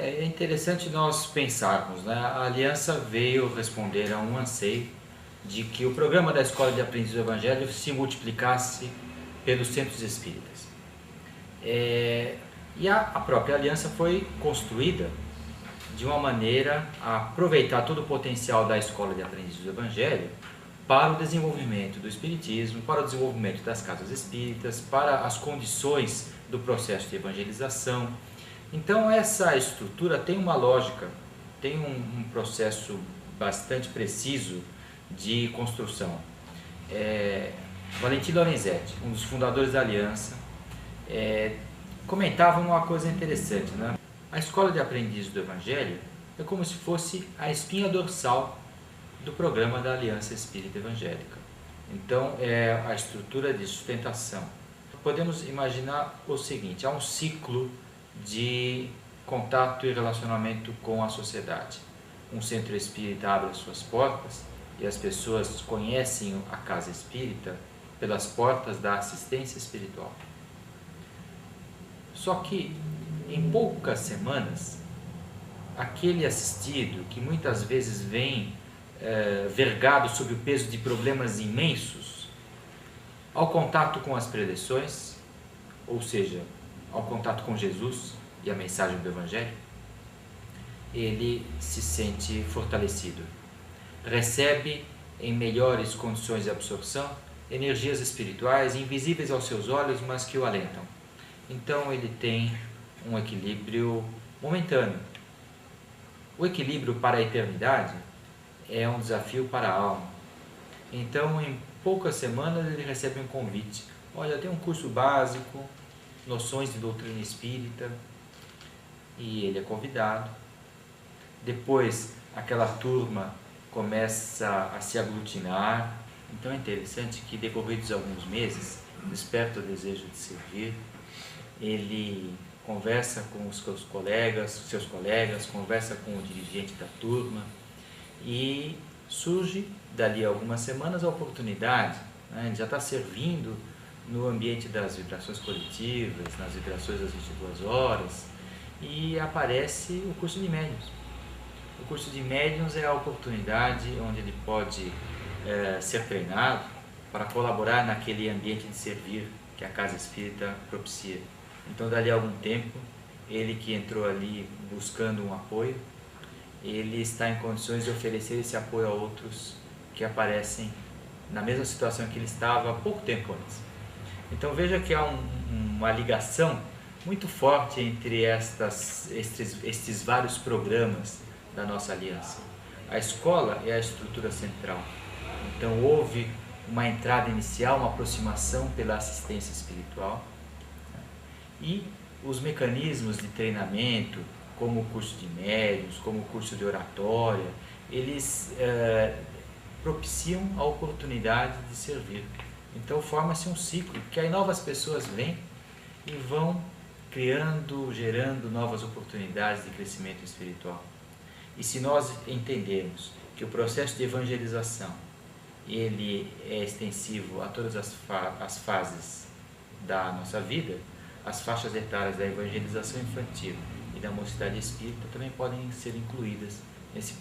É interessante nós pensarmos, né? A Aliança veio responder a um anseio de que o programa da Escola de Aprendiz do Evangelho se multiplicasse pelos centros espíritas. E a própria Aliança foi construída de uma maneira a aproveitar todo o potencial da Escola de Aprendiz do Evangelho para o desenvolvimento do Espiritismo, para o desenvolvimento das casas espíritas, para as condições do processo de evangelização. Então essa estrutura tem uma lógica, tem um processo bastante preciso de construção. Valentim Lorenzetti, um dos fundadores da Aliança, comentava uma coisa interessante, né? A Escola de Aprendiz do Evangelho é como se fosse a espinha dorsal do programa da Aliança Espírita Evangélica. Então é a estrutura de sustentação. Podemos imaginar o seguinte: há um ciclo de contato e relacionamento com a sociedade. Um centro espírita abre as suas portas e as pessoas conhecem a casa espírita pelas portas da assistência espiritual. Só que em poucas semanas, aquele assistido, que muitas vezes vem vergado sob o peso de problemas imensos, ao contato com as preleções, ou seja, ao contato com Jesus e a mensagem do Evangelho, ele se sente fortalecido. Recebe em melhores condições de absorção energias espirituais invisíveis aos seus olhos, mas que o alentam. Então ele tem um equilíbrio momentâneo. O equilíbrio para a eternidade é um desafio para a alma. Então, em poucas semanas, ele recebe um convite. Olha, tem um curso básico, noções de doutrina espírita, e ele é convidado. Depois, aquela turma começa a se aglutinar. Então, é interessante que, decorridos alguns meses, desperta o desejo de servir. Ele conversa com os seus colegas, conversa com o dirigente da turma, e surge, dali a algumas semanas, a oportunidade, né? Ele já está servindo no ambiente das vibrações coletivas, nas vibrações das 22 horas, e aparece o curso de médiuns. O curso de médiuns é a oportunidade onde ele pode ser treinado para colaborar naquele ambiente de servir que a casa espírita propicia. Então, dali a algum tempo, ele que entrou ali buscando um apoio, ele está em condições de oferecer esse apoio a outros que aparecem na mesma situação que ele estava há pouco tempo antes. Então veja que há uma ligação muito forte entre estes vários programas da nossa aliança. A escola é a estrutura central. Então houve uma entrada inicial, uma aproximação pela assistência espiritual, e os mecanismos de treinamento, como o curso de médiuns, como o curso de oratória, eles propiciam a oportunidade de servir. Então forma-se um ciclo, que aí novas pessoas vêm e vão gerando novas oportunidades de crescimento espiritual. E se nós entendermos que o processo de evangelização ele é extensivo a todas as fases da nossa vida, as faixas etárias da evangelização infantil e da mocidade espírita também podem ser incluídas nesse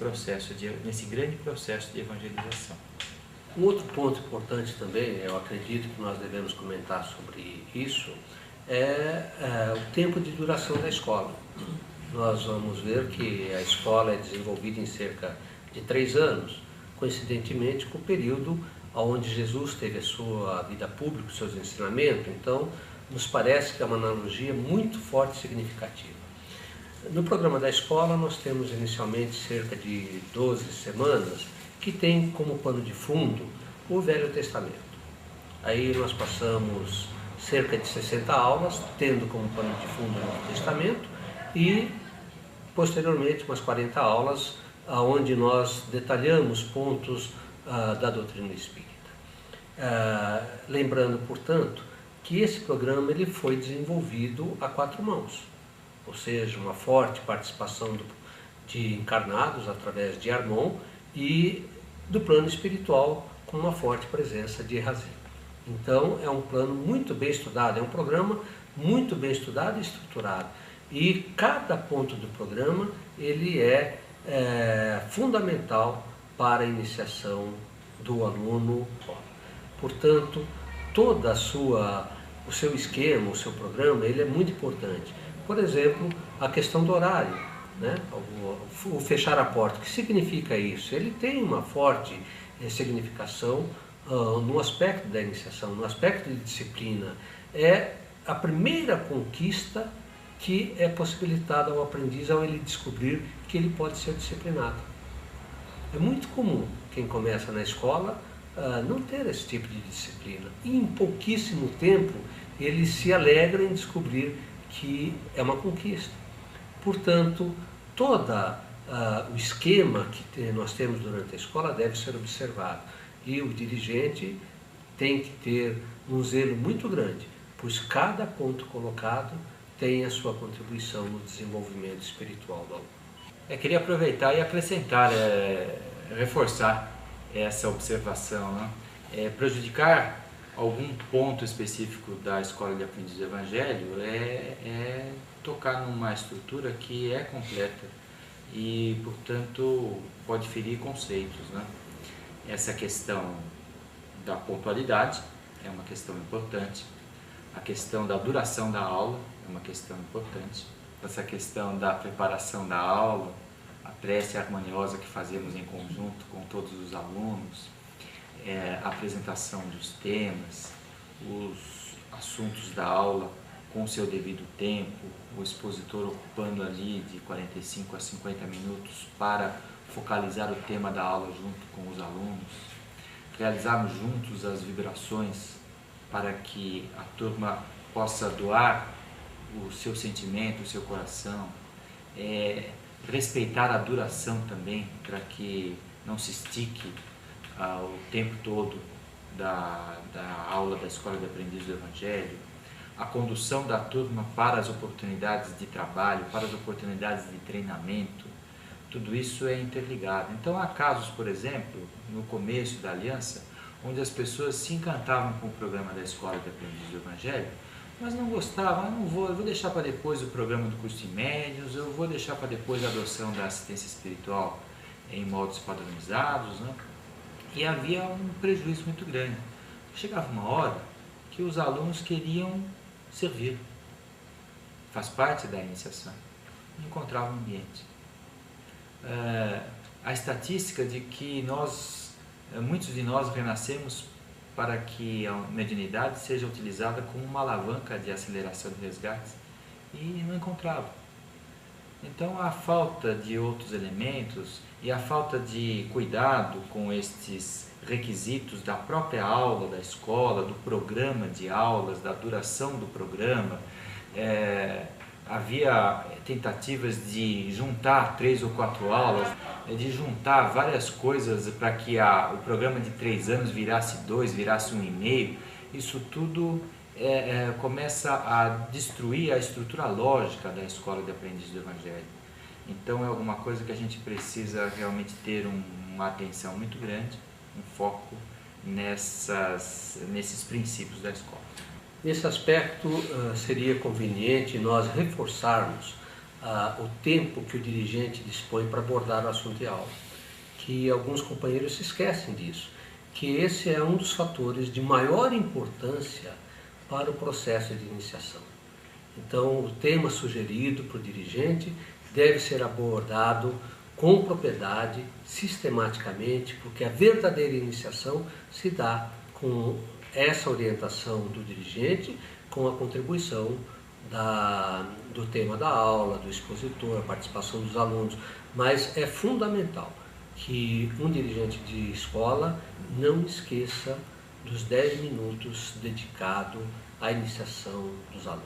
grande processo de evangelização. Um outro ponto importante também, eu acredito que nós devemos comentar sobre isso, é o tempo de duração da escola. Nós vamos ver que a escola é desenvolvida em cerca de 3 anos, coincidentemente com o período onde Jesus teve a sua vida pública, os seus ensinamentos. Então, nos parece que é uma analogia muito forte e significativa. No programa da escola, nós temos inicialmente cerca de 12 semanas, que tem como pano de fundo o Velho Testamento. Aí nós passamos cerca de 60 aulas, tendo como pano de fundo o Novo Testamento, e posteriormente umas 40 aulas, onde nós detalhamos pontos da doutrina espírita. Lembrando, portanto, que esse programa ele foi desenvolvido a 4 mãos, ou seja, uma forte participação de encarnados através de Armon e do plano espiritual com uma forte presença de Errazim. Então é um plano muito bem estudado, é um programa muito bem estudado e estruturado. E cada ponto do programa ele é fundamental para a iniciação do aluno. Portanto, o seu esquema, o seu programa, ele é muito importante. Por exemplo, a questão do horário, né? O fechar a porta. O que significa isso? Ele tem uma forte significação no aspecto da iniciação, no aspecto de disciplina. É a primeira conquista que é possibilitada ao aprendiz ao ele descobrir que ele pode ser disciplinado. É muito comum quem começa na escola não ter esse tipo de disciplina. E em pouquíssimo tempo ele se alegra em descobrir que é uma conquista. Portanto, todo o esquema que nós temos durante a escola deve ser observado. E o dirigente tem que ter um zelo muito grande, pois cada ponto colocado tem a sua contribuição no desenvolvimento espiritual do aluno. Queria aproveitar e acrescentar, reforçar essa observação, né? Prejudicar algum ponto específico da Escola de Aprendiz do Evangelho é tocar numa estrutura que é completa e, portanto, pode ferir conceitos, né? Essa questão da pontualidade é uma questão importante, a questão da duração da aula é uma questão importante, essa questão da preparação da aula, a prece harmoniosa que fazemos em conjunto com todos os alunos, a apresentação dos temas, os assuntos da aula com o seu devido tempo, o expositor ocupando ali de 45 a 50 minutos para focalizar o tema da aula junto com os alunos, realizarmos juntos as vibrações para que a turma possa doar o seu sentimento, o seu coração, respeitar a duração também, para que não se estique o tempo todo da aula da Escola de Aprendiz do Evangelho, a condução da turma para as oportunidades de trabalho, para as oportunidades de treinamento, tudo isso é interligado. Então há casos, por exemplo, no começo da aliança, onde as pessoas se encantavam com o programa da Escola de Aprendiz do Evangelho, mas não gostavam, eu vou deixar para depois o programa do curso de médios, eu vou deixar para depois a adoção da assistência espiritual em modos padronizados, né? E havia um prejuízo muito grande. Chegava uma hora que os alunos queriam servir, faz parte da iniciação, não encontravam ambiente. A estatística de que muitos de nós renascemos para que a mediunidade seja utilizada como uma alavanca de aceleração de resgates e não encontrava. Então a falta de outros elementos e a falta de cuidado com estes requisitos da própria aula da escola, do programa de aulas, da duração do programa, havia tentativas de juntar 3 ou 4 aulas, de juntar várias coisas para que o programa de 3 anos virasse 2, virasse 1,5. Isso tudo começa a destruir a estrutura lógica da Escola de Aprendiz do Evangelho. Então é alguma coisa que a gente precisa realmente ter uma atenção muito grande, um foco nesses princípios da escola. Nesse aspecto, seria conveniente nós reforçarmos o tempo que o dirigente dispõe para abordar o assunto de aula, que alguns companheiros se esquecem disso, que esse é um dos fatores de maior importância para o processo de iniciação. Então, o tema sugerido para o dirigente deve ser abordado com propriedade, sistematicamente, porque a verdadeira iniciação se dá com essa orientação do dirigente, com a contribuição do tema da aula, do expositor, a participação dos alunos. Mas é fundamental que um dirigente de escola não esqueça dos 10 minutos dedicados à iniciação dos alunos.